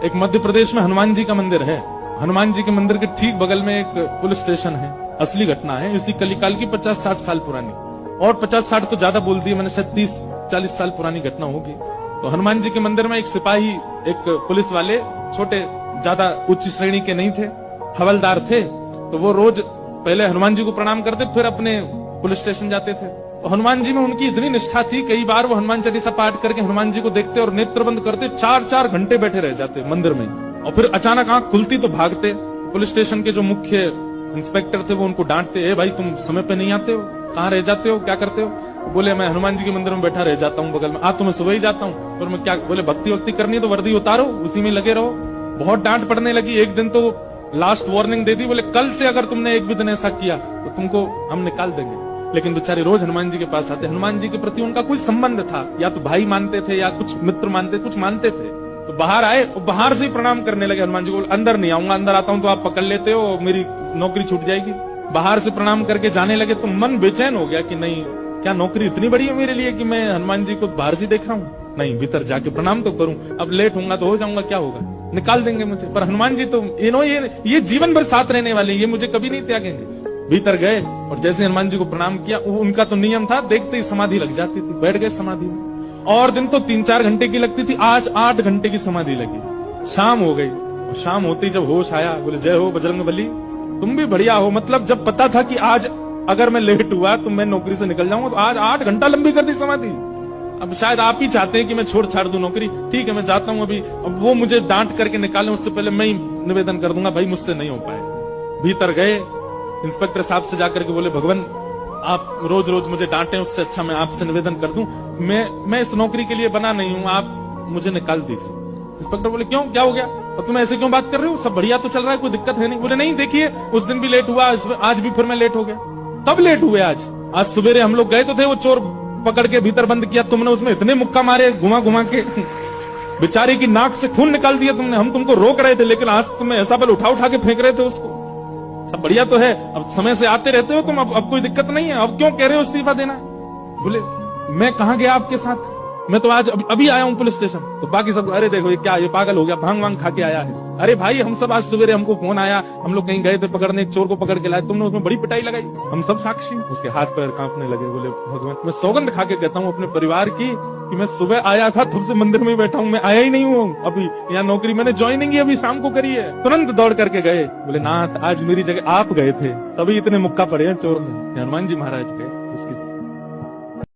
एक मध्य प्रदेश में हनुमान जी का मंदिर है। हनुमान जी के मंदिर के ठीक बगल में एक पुलिस स्टेशन है। असली घटना है, इसी कलिकाल की 50-60 साल पुरानी, और 50-60 तो ज्यादा बोल दी मैंने, शायद 30-40 साल पुरानी घटना होगी। तो हनुमान जी के मंदिर में एक सिपाही, एक पुलिस वाले, छोटे, ज्यादा उच्च श्रेणी के नहीं थे, हवलदार थे। तो वो रोज पहले हनुमान जी को प्रणाम करते, फिर अपने पुलिस स्टेशन जाते थे। तो हनुमान जी में उनकी इतनी निष्ठा थी, कई बार वो हनुमान चालीसा पाठ करके हनुमान जी को देखते और नेत्र बंद करते, 4-4 घंटे बैठे रह जाते मंदिर में। और फिर अचानक आंख खुलती तो भागते। पुलिस स्टेशन के जो मुख्य इंस्पेक्टर थे वो उनको डांटते, ए भाई तुम समय पे नहीं आते हो, कहाँ रह जाते हो, क्या करते हो? बोले मैं हनुमान जी के मंदिर में बैठा रह जाता हूँ बगल में। तो मैं सुबह ही जाता हूँ। और मैं क्या, बोले भक्ति वक्ति करनी है तो वर्दी उतारो, उसी में लगे रहो। बहुत डांट पड़ने लगी। एक दिन तो लास्ट वार्निंग दे दी, बोले कल से अगर तुमने एक भी दिन ऐसा किया तो तुमको हम निकाल देंगे। लेकिन बेचारे रोज हनुमान जी के पास आते। हनुमान जी के प्रति उनका कोई संबंध था, या तो भाई मानते थे या कुछ मित्र मानते, कुछ मानते थे। तो बाहर आए और बाहर से ही प्रणाम करने लगे हनुमान जी को। अंदर नहीं आऊंगा, अंदर आता हूं तो आप पकड़ लेते हो, मेरी नौकरी छूट जाएगी। बाहर से प्रणाम करके जाने लगे तो मन बेचैन हो गया कि नहीं, क्या नौकरी इतनी बड़ी है मेरे लिए कि मैं हनुमान जी को बाहर से देख रहा हूँ? नहीं, भीतर जाके प्रणाम तो करूं। अब लेट होऊंगा तो हो जाऊंगा, क्या होगा, निकाल देंगे मुझे। पर हनुमान जी तो ये जीवन भर साथ रहने वाले, ये मुझे कभी नहीं त्यागेंगे। भीतर गए और जैसे हनुमान जी को प्रणाम किया, उनका तो नियम था, देखते ही समाधि लग जाती थी। बैठ गए समाधि में। और दिन तो 3-4 घंटे की लगती थी, आज 8 घंटे की समाधि लगी। शाम हो गई और शाम होती जब होश आया, बोले जय हो बजरंगबली, तुम भी बढ़िया हो। मतलब जब पता था कि आज अगर मैं लेट हुआ तो मैं नौकरी से निकल जाऊंगा, तो आज 8 घंटा लंबी कर दी समाधि। अब शायद आप ही चाहते हैं कि मैं छोड़ छाड़ दूं नौकरी। ठीक है, मैं जाता हूं अभी। अब वो मुझे डांट करके निकालें उससे पहले मैं ही निवेदन कर दूंगा, भाई मुझसे नहीं हो पाए। भीतर गए, इंस्पेक्टर साहब से जाकर के बोले, भगवान आप रोज रोज मुझे डांटे, उससे अच्छा मैं आपसे निवेदन कर दूं, मैं इस नौकरी के लिए बना नहीं हूं, आप मुझे निकाल दीजिए। इंस्पेक्टर बोले क्यों, क्या हो गया, और तुम ऐसे क्यों बात कर रहे हो, सब बढ़िया तो चल रहा है, कोई दिक्कत है नहीं। बोले नहीं, देखिए उस दिन भी लेट हुआ, आज भी फिर मैं लेट हो गया। कब लेट हुए? आज सवेरे हम लोग गए तो थे, वो चोर पकड़ के भीतर बंद किया तुमने, उसमें इतने मुक्का मारे घुमा घुमा के, बेचारे की नाक से खून निकाल दिया तुमने। हम तुमको रोक रहे थे, लेकिन आज तुम्हें ऐसा बल उठा उठा के फेंक रहे थे उसको। सब बढ़िया तो है, अब समय से आते रहते हो तुम, अब कोई दिक्कत नहीं है, अब क्यों कह रहे हो इस्तीफा देना? बोले मैं कहां गया आपके साथ, मैं तो आज अभी आया हूं पुलिस स्टेशन। तो बाकी सब, अरे देखो ये क्या, ये पागल हो गया, भांग वांग खा के आया है। अरे भाई हम सब आज सवेरे, हमको फोन आया, हम लोग कहीं गए थे पकड़ने, एक चोर को पकड़ के लाए, तुमने उसमें बड़ी पिटाई लगाई, हम सब साक्षी। उसके हाथ पैर कांपने लगे। बोले भगवान, मैं सौगंध खा के कहता हूँ अपने परिवार की कि मैं सुबह आया था, तब से मंदिर में बैठा हूँ, मैं आया ही नहीं हूँ अभी। यहाँ नौकरी मैंने ज्वाइनिंग ही अभी शाम को करी है। तुरंत दौड़ करके गए। बोले नाथ, आज मेरी जगह आप गए थे, तभी इतने मुक्का पड़े हैं चोर में। हनुमान जी महाराज गए, उसकी